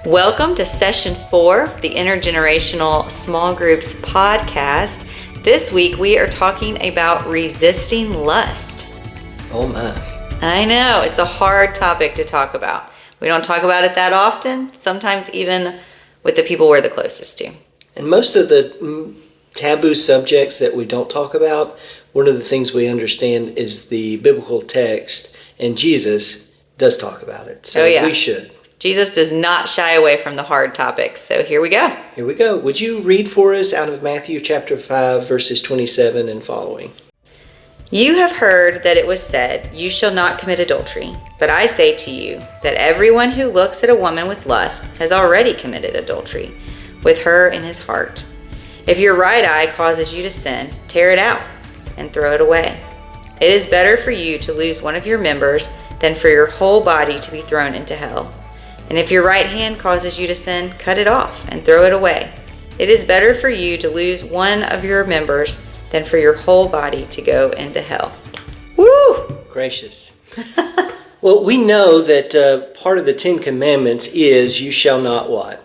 Welcome to Session 4 of the Intergenerational Small Groups podcast. This week we are talking about resisting lust. Oh my. I know, it's a hard topic to talk about. We don't talk about it that often, sometimes even with the people we're the closest to. And most of the taboo subjects that we don't talk about, one of the things we understand is the biblical text, and Jesus does talk about it. So we should. Jesus does not shy away from the hard topics. So here we go. Here we go. Would you read for us out of Matthew chapter 5, verses 27 and following? You have heard that it was said, "You shall not commit adultery." But I say to you that everyone who looks at a woman with lust has already committed adultery with her in his heart. If your right eye causes you to sin, tear it out and throw it away. It is better for you to lose one of your members than for your whole body to be thrown into hell. And if your right hand causes you to sin, cut it off and throw it away. It is better for you to lose one of your members than for your whole body to go into hell. Woo! Gracious. Well, we know that part of the Ten Commandments is you shall not what?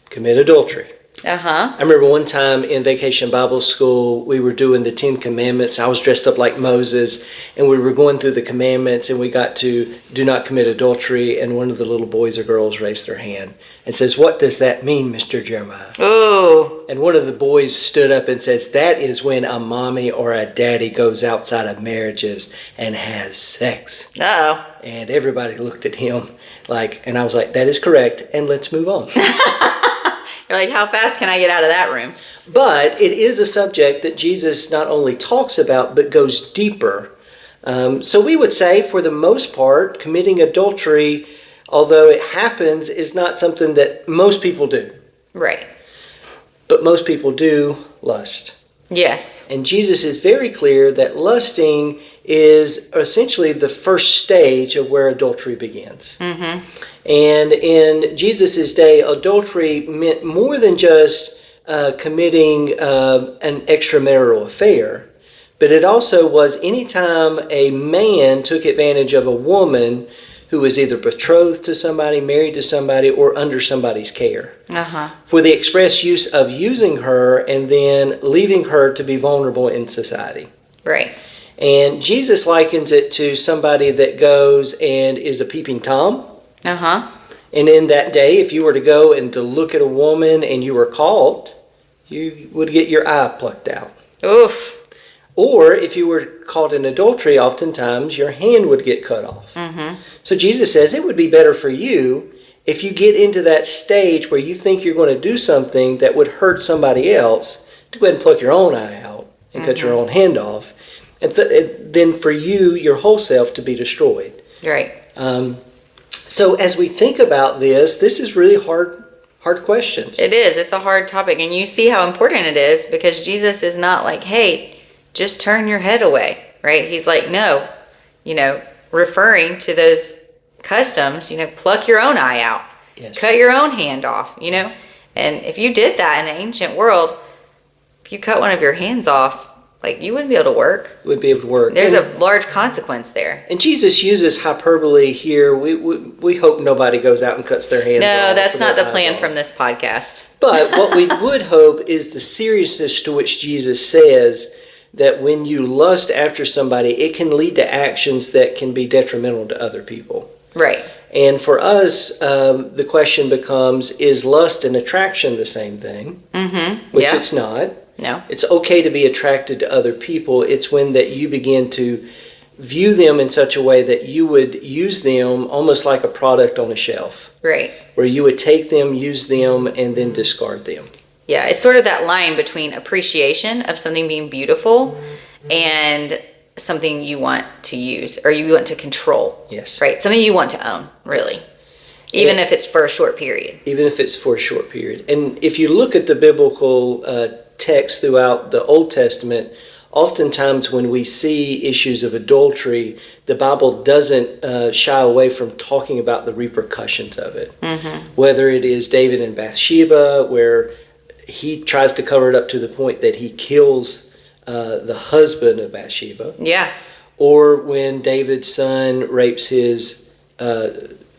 Commit adultery. I remember one time in Vacation Bible School, we were doing the Ten Commandments. I was dressed up like Moses, and we were going through the commandments, and we got to do not commit adultery, and one of the little boys or girls raised their hand and says, "What does that mean, Mr. Jeremiah?" Oh. And one of the boys stood up and says, "That is when a mommy or a daddy goes outside of marriages and has sex." Uh-oh. And everybody looked at him and I was like, "That is correct, and let's move on." You're like, how fast can I get out of that room? But it is a subject that Jesus not only talks about, but goes deeper. So we would say, for the most part, committing adultery, although it happens, is not something that most people do. Right. But most people do lust. Yes. And Jesus is very clear that lusting is essentially the first stage of where adultery begins. Mm-hmm. And in Jesus' day, adultery meant more than just committing an extramarital affair, but it also was anytime a man took advantage of a woman who was either betrothed to somebody, married to somebody, or under somebody's care, for the express use of using her and then leaving her to be vulnerable in society. Right. And Jesus likens it to somebody that goes and is a peeping Tom. And in that day, if you were to go and to look at a woman and you were caught, you would get your eye plucked out. Oof. Or if you were caught in adultery, oftentimes your hand would get cut off. So Jesus says it would be better for you if you get into that stage where you think you're going to do something that would hurt somebody else, to go ahead and pluck your own eye out and cut your own hand off, and then for you, your whole self to be destroyed. Right. So as we think about this is really hard questions. It is. It's a hard topic. And you see how important it is, because Jesus is not like, hey, just turn your head away, right? He's like, no, referring to those customs, pluck your own eye out, cut your own hand off, Yes. And if you did that in the ancient world, if you cut one of your hands off, you wouldn't be able to work. You wouldn't be able to work. There's a large consequence there. And Jesus uses hyperbole here. We hope nobody goes out and cuts their hands off. No, that's not the plan from this podcast. But what we would hope is the seriousness to which Jesus says that when you lust after somebody, it can lead to actions that can be detrimental to other people. Right. And for us, the question becomes, is lust and attraction the same thing? Which it's not. No. It's okay to be attracted to other people. It's when that you begin to view them in such a way that you would use them almost like a product on a shelf. Right. Where you would take them, use them, and then discard them. Yeah, it's sort of that line between appreciation of something being beautiful and something you want to use or you want to control. Yes. Right? Something you want to own, really. Even if it's for a short period. Even if it's for a short period. And if you look at the biblical text throughout the Old Testament, oftentimes when we see issues of adultery, the Bible doesn't shy away from talking about the repercussions of it. Whether it is David and Bathsheba, where he tries to cover it up to the point that he kills the husband of Bathsheba. Yeah. Or when David's son rapes his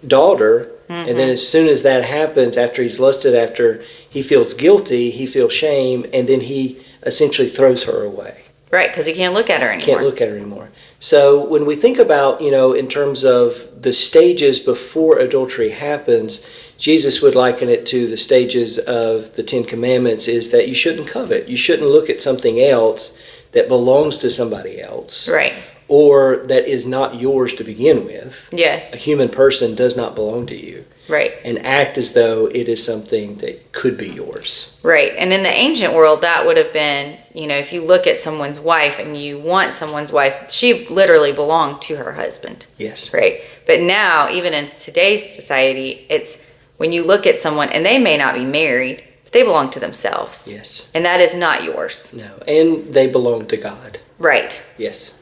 daughter. And then as soon as that happens, after he's lusted after, he feels guilty, he feels shame, and then he essentially throws her away. Right, because he can't look at her anymore. Can't look at her anymore. So when we think about, in terms of the stages before adultery happens, Jesus would liken it to the stages of the Ten Commandments, is that you shouldn't covet. You shouldn't look at something else that belongs to somebody else. Right. Or that is not yours to begin with. Yes. A human person does not belong to you. Right. And act as though it is something that could be yours. Right. And in the ancient world, that would have been, if you look at someone's wife and you want someone's wife, she literally belonged to her husband. Yes. Right. But now, even in today's society, it's when you look at someone and they may not be married, but they belong to themselves. Yes. And that is not yours. No. And they belong to God. Right. Yes.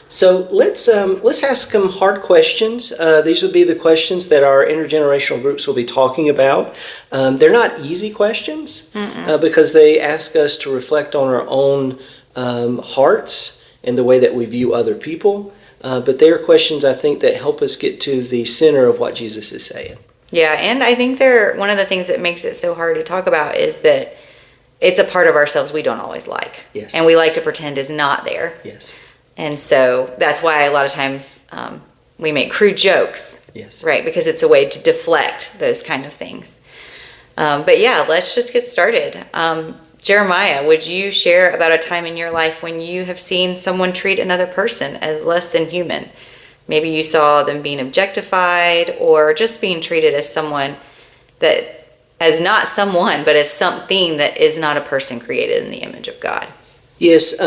So let's ask some hard questions. These will be the questions that our intergenerational groups will be talking about. They're not easy questions because they ask us to reflect on our own hearts and the way that we view other people. But they are questions, I think, that help us get to the center of what Jesus is saying. Yeah, and I think one of the things that makes it so hard to talk about is that it's a part of ourselves we don't always like. Yes. And we like to pretend is not there. Yes. And so that's why a lot of times we make crude jokes, Yes. right? Because it's a way to deflect those kind of things. But yeah, let's just get started. Jeremiah, would you share about a time in your life when you have seen someone treat another person as less than human? Maybe you saw them being objectified or just being treated as as not someone, but as something that is not a person created in the image of God. Yes.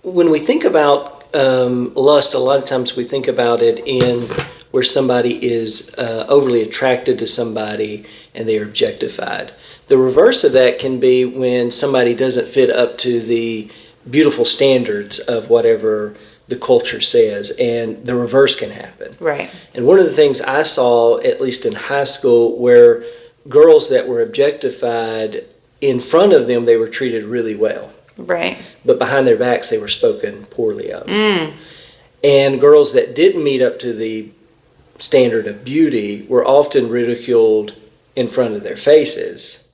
When we think about lust, a lot of times we think about it in where somebody is overly attracted to somebody and they are objectified. The reverse of that can be when somebody doesn't fit up to the beautiful standards of whatever the culture says, and the reverse can happen. Right. And one of the things I saw, at least in high school, where girls that were objectified, in front of them they were treated really well. Right. But behind their backs they were spoken poorly of. And girls that didn't meet up to the standard of beauty were often ridiculed in front of their faces,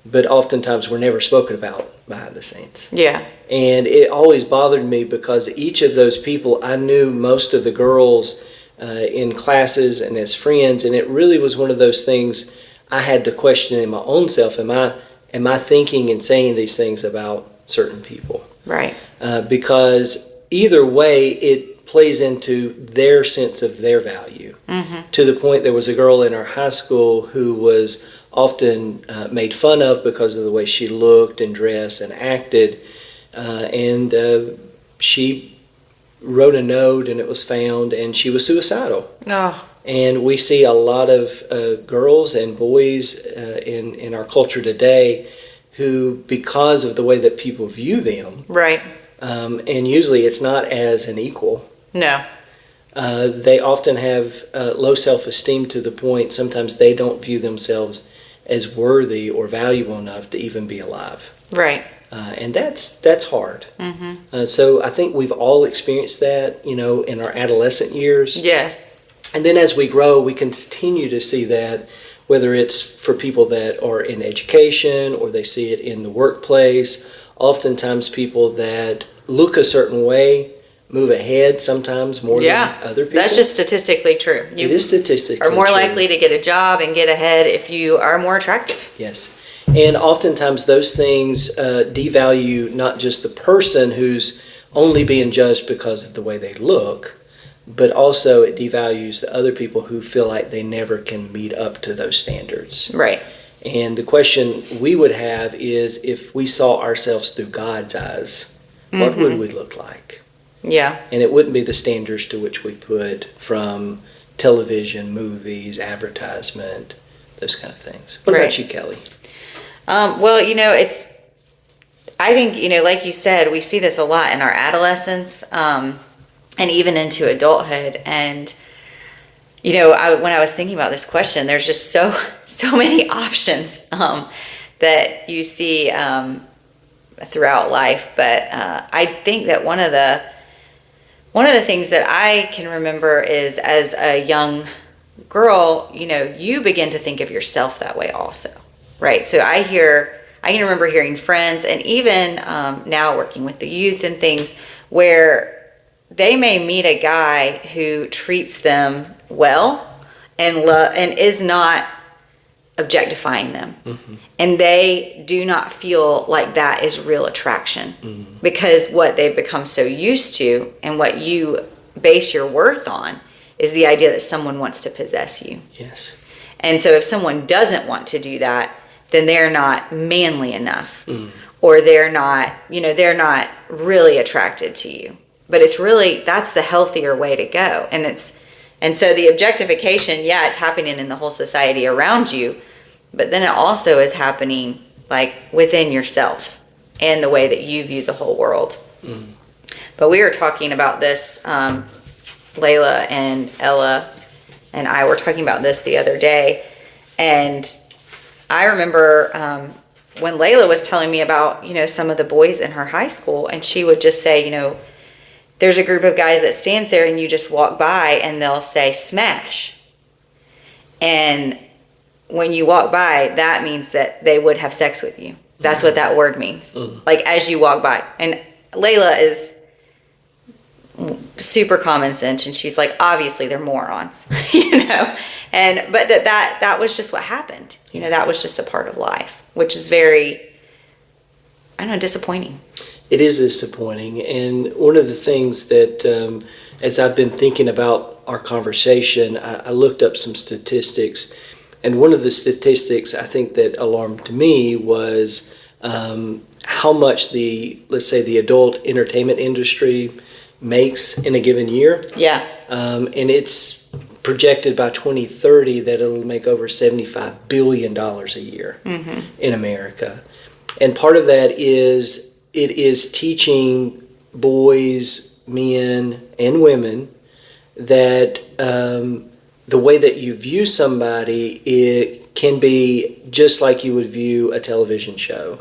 but oftentimes were never spoken about behind the scenes. Yeah. And it always bothered me because each of those people, I knew most of the girls in classes and as friends, and it really was one of those things I had to question in my own self. Am I thinking and saying these things about certain people? Right. Because either way, it plays into their sense of their value. To the point there was a girl in our high school who was often made fun of because of the way she looked and dressed and acted. And she wrote a note and it was found, and she was suicidal. Oh. And we see a lot of girls and boys in our culture today who, because of the way that people view them, Right. And usually it's not as an equal, No. they often have low self-esteem to the point sometimes they don't view themselves as worthy or valuable enough to even be alive. Right. And that's hard. So I think we've all experienced that, in our adolescent years. Yes. And then as we grow, we continue to see that, whether it's for people that are in education or they see it in the workplace. Oftentimes people that look a certain way move ahead sometimes more than other people. That's just statistically true. You it is statistically are more true. likely to get a job and get ahead if you are more attractive. Yes. And oftentimes those things devalue not just the person who's only being judged because of the way they look, but also it devalues the other people who feel like they never can meet up to those standards. Right. And the question we would have is, if we saw ourselves through God's eyes, what would we look like? Yeah. And it wouldn't be the standards to which we put from television, movies, advertisement, those kind of things. What about you, Kelly? Well, I think, like you said, we see this a lot in our adolescence, and even into adulthood. And, when I was thinking about this question, there's just so many options that you see throughout life. But I think that one of the things that I can remember is as a young girl, you begin to think of yourself that way also, right? So I can remember hearing friends, and even now working with the youth and things, where they may meet a guy who treats them well and is not objectifying them. Mm-hmm. And they do not feel like that is real attraction, mm-hmm. because what they've become so used to and what you base your worth on is the idea that someone wants to possess you. Yes. And so if someone doesn't want to do that, then they're not manly enough, or they're not really attracted to you. But that's the healthier way to go. And so the objectification, it's happening in the whole society around you, but then it also is happening like within yourself and the way that you view the whole world. Mm. But we were talking about this, Layla and Ella and I were talking about this the other day, and I remember when Layla was telling me about, some of the boys in her high school, and she would just say, there's a group of guys that stands there and you just walk by and they'll say smash. And when you walk by, that means that they would have sex with you. That's what that word means. Like as you walk by. And Layla is super common sense, and she's like, obviously they're morons, but that was just what happened. That was just a part of life, which is very, disappointing. It is disappointing. And one of the things that, as I've been thinking about our conversation, I looked up some statistics. And one of the statistics I think that alarmed me was how much let's say the adult entertainment industry makes in a given year. Yeah. And it's projected by 2030 that it'll make over $75 billion a year in America. And part of that is it is teaching boys, men, and women that the way that you view somebody, it can be just like you would view a television show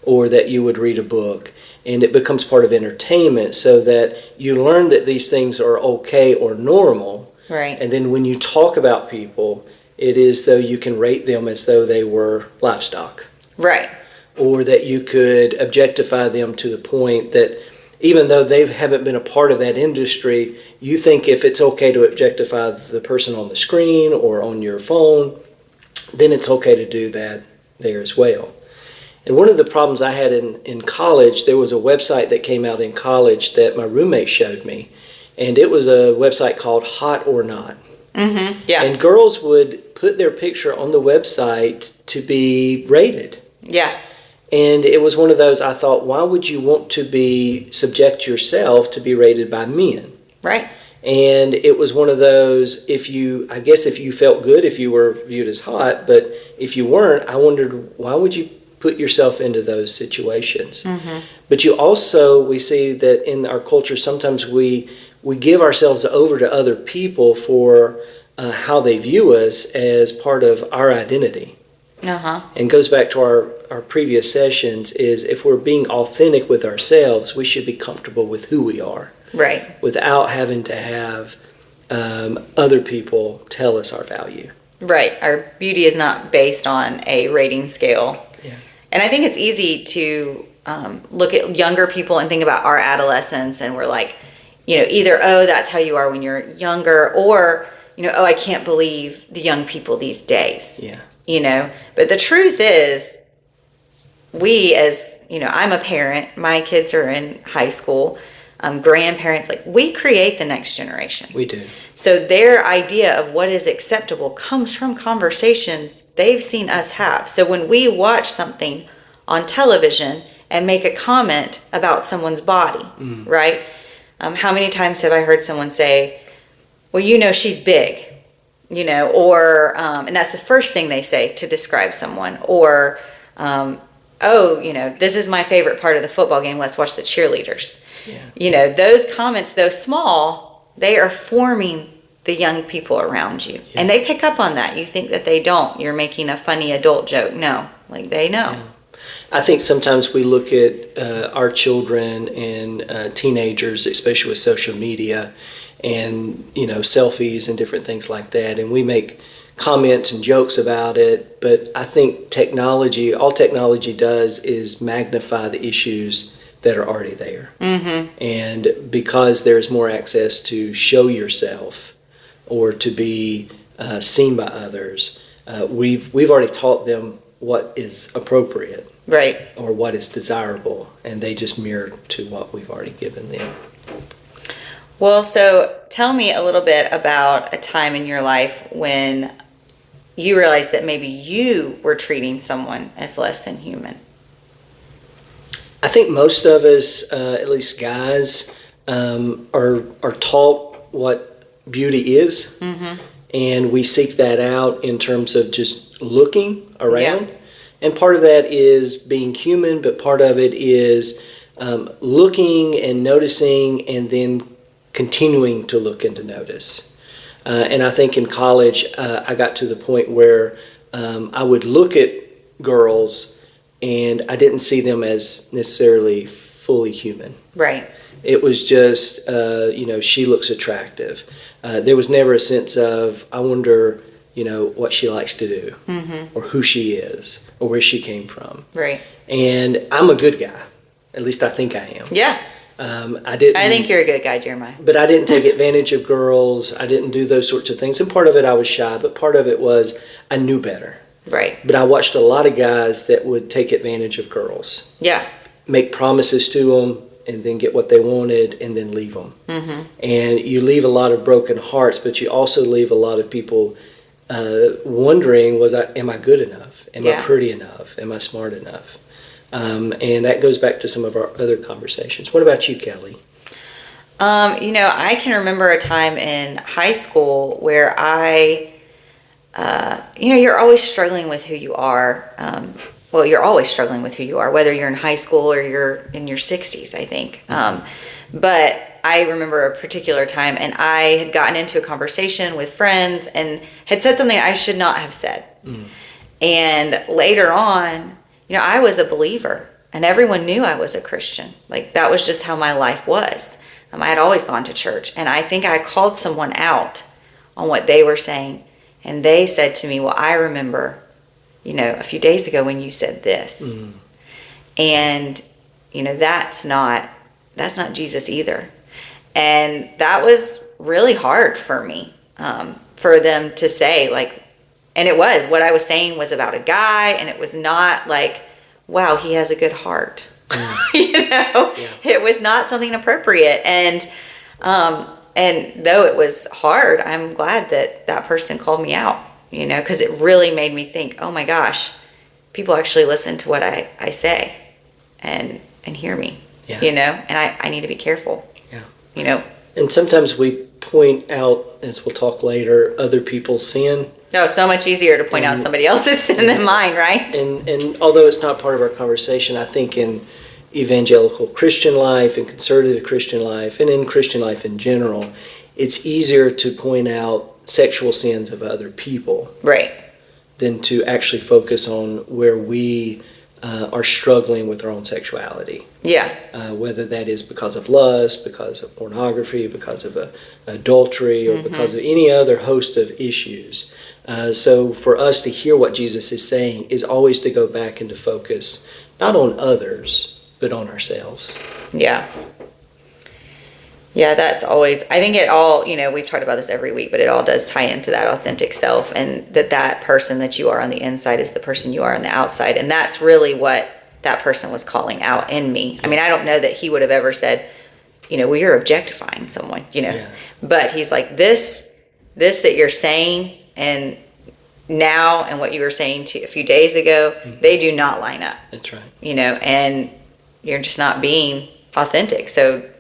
or that you would read a book. And it becomes part of entertainment, so that you learn that these things are okay or normal. Right. And then when you talk about people, it is though you can rate them as though they were livestock. Right. Or that you could objectify them to the point that even though they haven't been a part of that industry, you think if it's okay to objectify the person on the screen or on your phone, then it's okay to do that there as well. And one of the problems I had in college, there was a website that came out in college that my roommate showed me. And it was a website called Hot or Not. Mm-hmm. Yeah. And girls would put their picture on the website to be rated. Yeah. And it was one of those, I thought, why would you want to subject yourself to be rated by men? Right. And it was one of those, if you felt good if you were viewed as hot, but if you weren't, I wondered, why would you put yourself into those situations? Mm-hmm. But we see that in our culture, sometimes we give ourselves over to other people for how they view us as part of our identity. Uh-huh. And goes back to our previous sessions, is if we're being authentic with ourselves, we should be comfortable with who we are. Right. Without having to have other people tell us our value. Right. Our beauty is not based on a rating scale. Yeah. And I think it's easy to look at younger people and think about our adolescence, and we're like, either, oh, that's how you are when you're younger, or, oh, I can't believe the young people these days. Yeah. But the truth is, we as, I'm a parent, my kids are in high school, grandparents, we create the next generation. We do. So their idea of what is acceptable comes from conversations they've seen us have. So when we watch something on television and make a comment about someone's body, right? How many times have I heard someone say, well, she's big, or, and that's the first thing they say to describe someone, or, this is my favorite part of the football game, let's watch the cheerleaders. Yeah. Those comments, though small, they are forming the young people around you. Yeah. And they pick up on that. You think that they don't. You're making a funny adult joke. No, they know. Yeah. I think sometimes we look at our children and teenagers, especially with social media, and selfies and different things like that, and we make comments and jokes about it. But I think all technology does is magnify the issues that are already there. And because there's more access to show yourself or to be seen by others, we've already taught them what is appropriate, Right. or what is desirable, and they just mirror to what we've already given them. Well, so tell me a little bit about a time in your life when you realized that maybe you were treating someone as less than human. I think most of us, at least guys, are taught what beauty is, and we seek that out in terms of just looking around. Yeah. And part of that is being human, but part of it is looking and noticing, and then continuing to look and to notice. And I think in college, I got to the point where I would look at girls and I didn't see them as necessarily fully human. Right. It was just, she looks attractive. There was never a sense of, I wonder, what she likes to do, or who she is, or where she came from. Right. And I'm a good guy. At least I think I am. Yeah. I think you're a good guy, Jeremiah. But I didn't take advantage of girls. I didn't do those sorts of things. And part of it I was shy, but part of it was I knew better. Right. But I watched a lot of guys that would take advantage of girls. Yeah. Make promises to them and then get what they wanted and then leave them. And you leave a lot of broken hearts, but you also leave a lot of people wondering, am I good enough? Am I pretty enough? Am I smart enough? And that goes back to some of our other conversations. What about you, Kelly? I can remember a time in high school where you're always struggling with who you are. You're always struggling with who you are, whether you're in high school or you're in your 60s, I think. But I remember a particular time, and I had gotten into a conversation with friends and had said something I should not have said. And later on, I was a believer, and everyone knew I was a Christian. Like, that was just how my life was. I had always gone to church, and I think I called someone out on what they were saying, and they said to me, well, I remember, a few days ago when you said this. And, that's not Jesus either. And that was really hard for me, for them to say, like, and it was, what I was saying was about a guy, and it was not like, wow, he has a good heart. It was not something appropriate. And though it was hard, I'm glad that person called me out, because it really made me think, oh my gosh, people actually listen to what I say and hear me, and I need to be careful. And sometimes we point out, as we'll talk later, other people's sin. No, so much easier to point out somebody else's sin than mine, right? And although it's not part of our conversation, I think in evangelical Christian life and conservative Christian life and in Christian life in general, it's easier to point out sexual sins of other people. Right. Than to actually focus on where we are struggling with our own sexuality. Yeah. Whether that is because of lust, because of pornography, because of adultery, or because of any other host of issues. So for us to hear what Jesus is saying is always to go back and to focus not on others, but on ourselves. Yeah. Yeah, that's always, I think it all, we've talked about this every week, but it all does tie into that authentic self, and that person that you are on the inside is the person you are on the outside. And that's really what that person was calling out in me. I mean, I don't know that he would have ever said, well, you're objectifying someone, but he's like, this that you're saying and now and what you were saying a few days ago, they do not line up. That's right. And you're just not being authentic. So,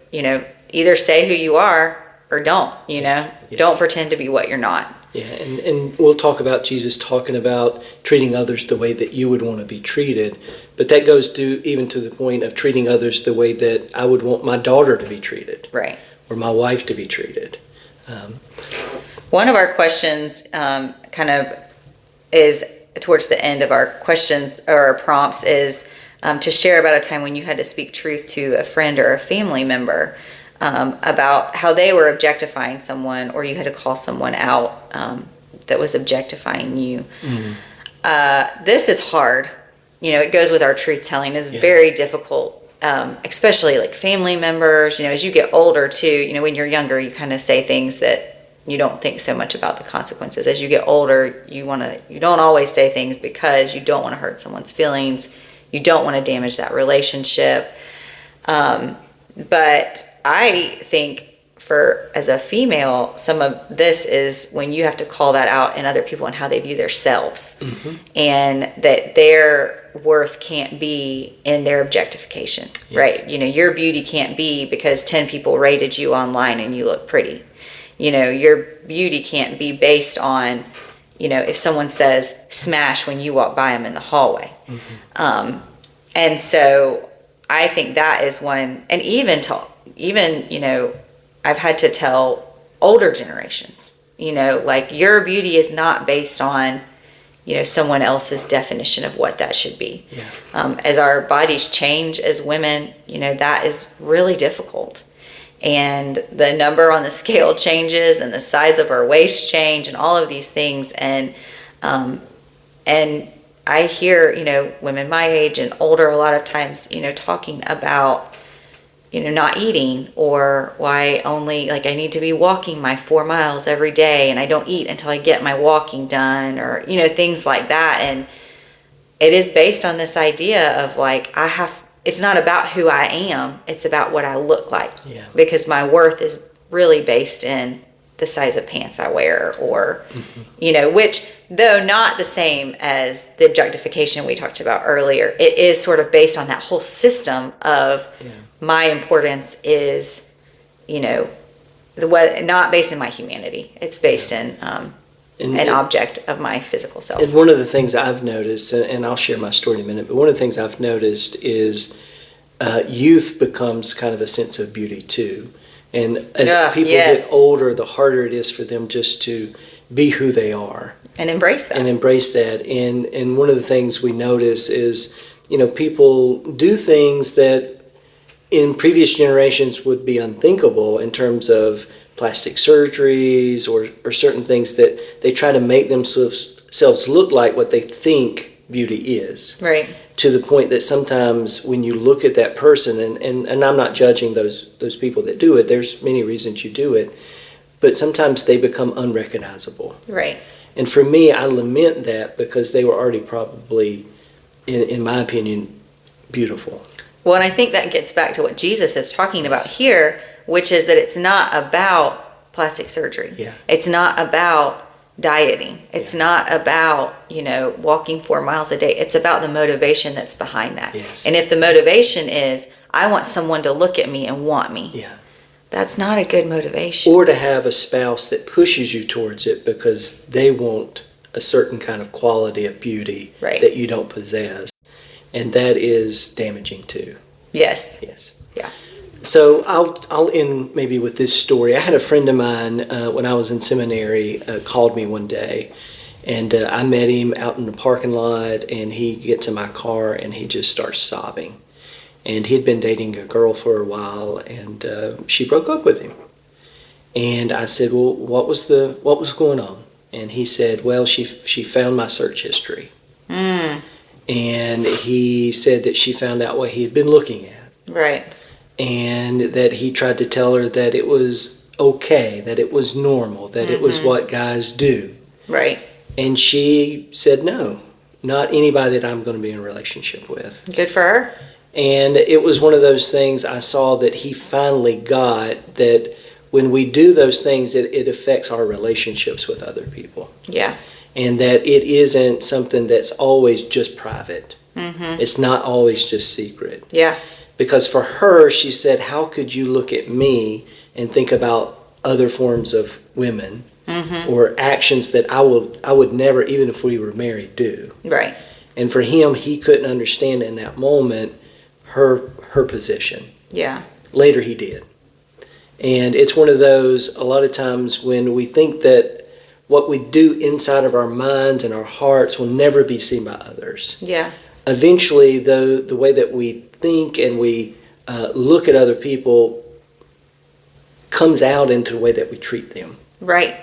either say who you are or don't, Yes. Don't pretend to be what you're not. Yeah, and we'll talk about Jesus talking about treating others the way that you would want to be treated, but that goes even to the point of treating others the way that I would want my daughter to be treated. Right. Or my wife to be treated. One of our questions kind of is towards the end of our questions or our prompts is to share about a time when you had to speak truth to a friend or a family member. about how they were objectifying someone, or you had to call someone out that was objectifying you. This is hard. It goes with our truth telling. It's very difficult, especially like family members. As you get older too, when you're younger, you kind of say things that you don't think so much about the consequences. As you get older, you don't always say things because you don't want to hurt someone's feelings. You don't want to damage that relationship. But I think as a female, some of this is when you have to call that out in other people and how they view themselves, and that their worth can't be in their objectification, right? Your beauty can't be because 10 people rated you online and you look pretty. Your beauty can't be based on, if someone says smash when you walk by them in the hallway. And so I think that is one, and even I've had to tell older generations, like your beauty is not based on, someone else's definition of what that should be. As our bodies change as women, that is really difficult. And the number on the scale changes, and the size of our waist change, and all of these things. And I hear, women my age and older a lot of times, talking about, not eating, or why only, like, I need to be walking my 4 miles every day and I don't eat until I get my walking done, or, things like that. And it is based on this idea of like, it's not about who I am, it's about what I look like. Because my worth is really based in the size of pants I wear, or, which, though not the same as the objectification we talked about earlier, it is sort of based on that whole system of my importance is, not based in my humanity. It's based in an object of my physical self. And one of the things I've noticed, and I'll share my story in a minute, but one of the things I've noticed is youth becomes kind of a sense of beauty too. And as people get older, the harder it is for them just to be who they are. And embrace that. And one of the things we notice is, people do things that in previous generations would be unthinkable in terms of plastic surgeries or certain things that they try to make themselves look like what they think beauty is. Right. To the point that sometimes when you look at that person, and I'm not judging those people that do it, there's many reasons you do it, but sometimes they become unrecognizable. Right. And for me, I lament that because they were already probably, in my opinion, beautiful. Well, and I think that gets back to what Jesus is talking about here, which is that it's not about plastic surgery. It's not about dieting. It's not about, walking 4 miles a day. It's about the motivation that's behind that. And if the motivation is, I want someone to look at me and want me, that's not a good motivation. Or to have a spouse that pushes you towards it because they want a certain kind of quality of beauty that you don't possess. And that is damaging too. Yes. Yeah. So I'll end maybe with this story. I had a friend of mine when I was in seminary called me one day, and I met him out in the parking lot, and he gets in my car and he just starts sobbing. And he'd been dating a girl for a while, and she broke up with him. And I said, well, what was going on? And he said, well, she found my search history. And he said that she found out what he had been looking at. Right. And that he tried to tell her that it was okay, that it was normal, that it was what guys do. Right. And she said, no, not anybody that I'm going to be in a relationship with. Good for her. And it was one of those things I saw that he finally got, that when we do those things, it affects our relationships with other people. Yeah. And that it isn't something that's always just private. It's not always just secret. Yeah. Because for her, she said, how could you look at me and think about other forms of women or actions that I would never, even if we were married, do. Right. And for him, he couldn't understand in that moment her position. Yeah. Later he did. And it's one of those, a lot of times when we think that what we do inside of our minds and our hearts will never be seen by others. Yeah. Eventually, though, the way that we think and we look at other people comes out into the way that we treat them. Right.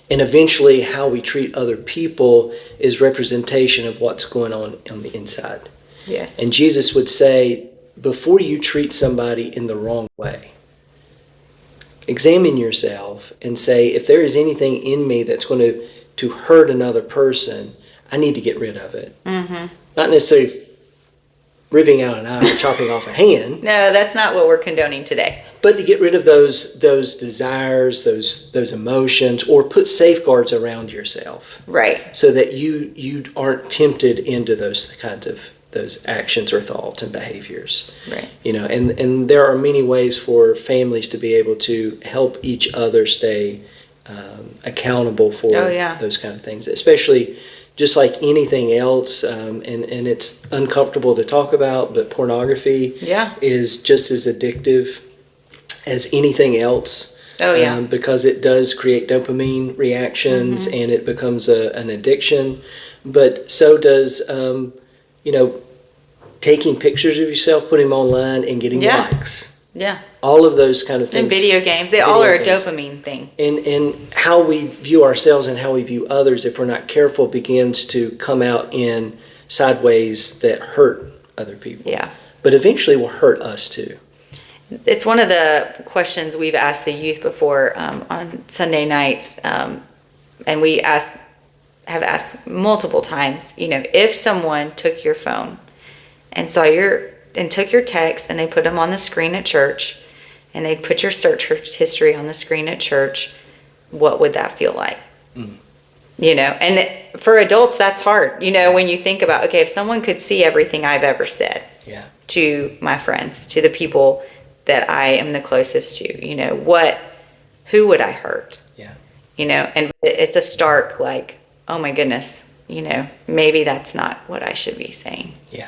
And eventually how we treat other people is representation of what's going on the inside. Yes. And Jesus would say, before you treat somebody in the wrong way, examine yourself and say, if there is anything in me that's going to hurt another person, I need to get rid of it. Mm-hmm. Not necessarily ripping out an eye or chopping off a hand. No, that's not what we're condoning today. But to get rid of those desires, those emotions, or put safeguards around yourself. Right. So that you aren't tempted into those kinds of those actions or thoughts and behaviors. Right. And there are many ways for families to be able to help each other stay accountable for those kind of things, especially just like anything else, and it's uncomfortable to talk about, but pornography is just as addictive as anything else. Oh, yeah. Because it does create dopamine reactions, and it becomes an addiction. But so does, taking pictures of yourself, putting them online, and getting likes. Yeah. All of those kind of things. And video games. They all are a dopamine thing. And how we view ourselves and how we view others, if we're not careful, begins to come out in sideways that hurt other people. Yeah. But eventually will hurt us too. It's one of the questions we've asked the youth before on Sunday nights. And we have asked multiple times, if someone took your phone and took your text and they put them on the screen at church and they put your search history on the screen at church, what would that feel like? And for adults, that's hard. When you think about, okay, if someone could see everything I've ever said to my friends, to the people that I am the closest to, who would I hurt? And it's a stark, like, oh my goodness, maybe that's not what I should be saying. Yeah.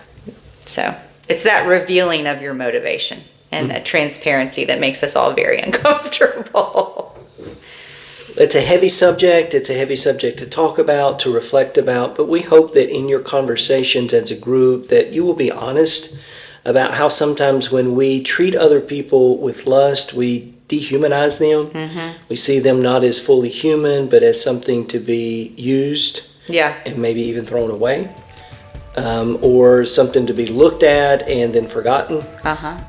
So it's that revealing of your motivation and a transparency that makes us all very uncomfortable. It's a heavy subject. It's a heavy subject to talk about, to reflect about, but we hope that in your conversations as a group that you will be honest about how sometimes when we treat other people with lust, we dehumanize them. We see them not as fully human, but as something to be used and maybe even thrown away. Or something to be looked at and then forgotten,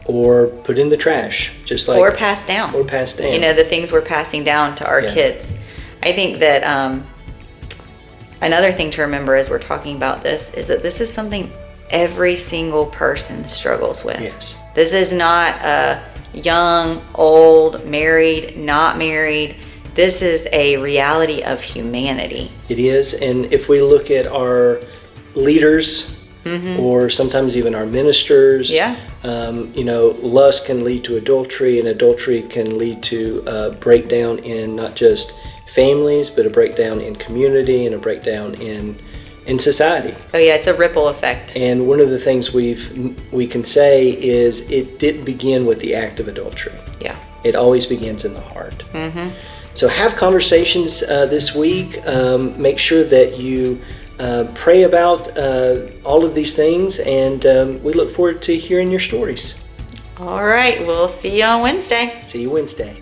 or put in the trash, or passed down. The things we're passing down to our kids. I think that another thing to remember as we're talking about this is that this is something every single person struggles with. Yes. This is not a young, old, married, not married. This is a reality of humanity. It is, and if we look at our leaders, or sometimes even our ministers, lust can lead to adultery, and adultery can lead to breakdown in not just families, but a breakdown in community and a breakdown in society. Oh yeah, it's a ripple effect. And one of the things we can say is it didn't begin with the act of adultery. Yeah. It always begins in the heart. So have conversations this week. Make sure that you pray about all of these things, and we look forward to hearing your stories. All right, we'll see you on Wednesday. See you Wednesday.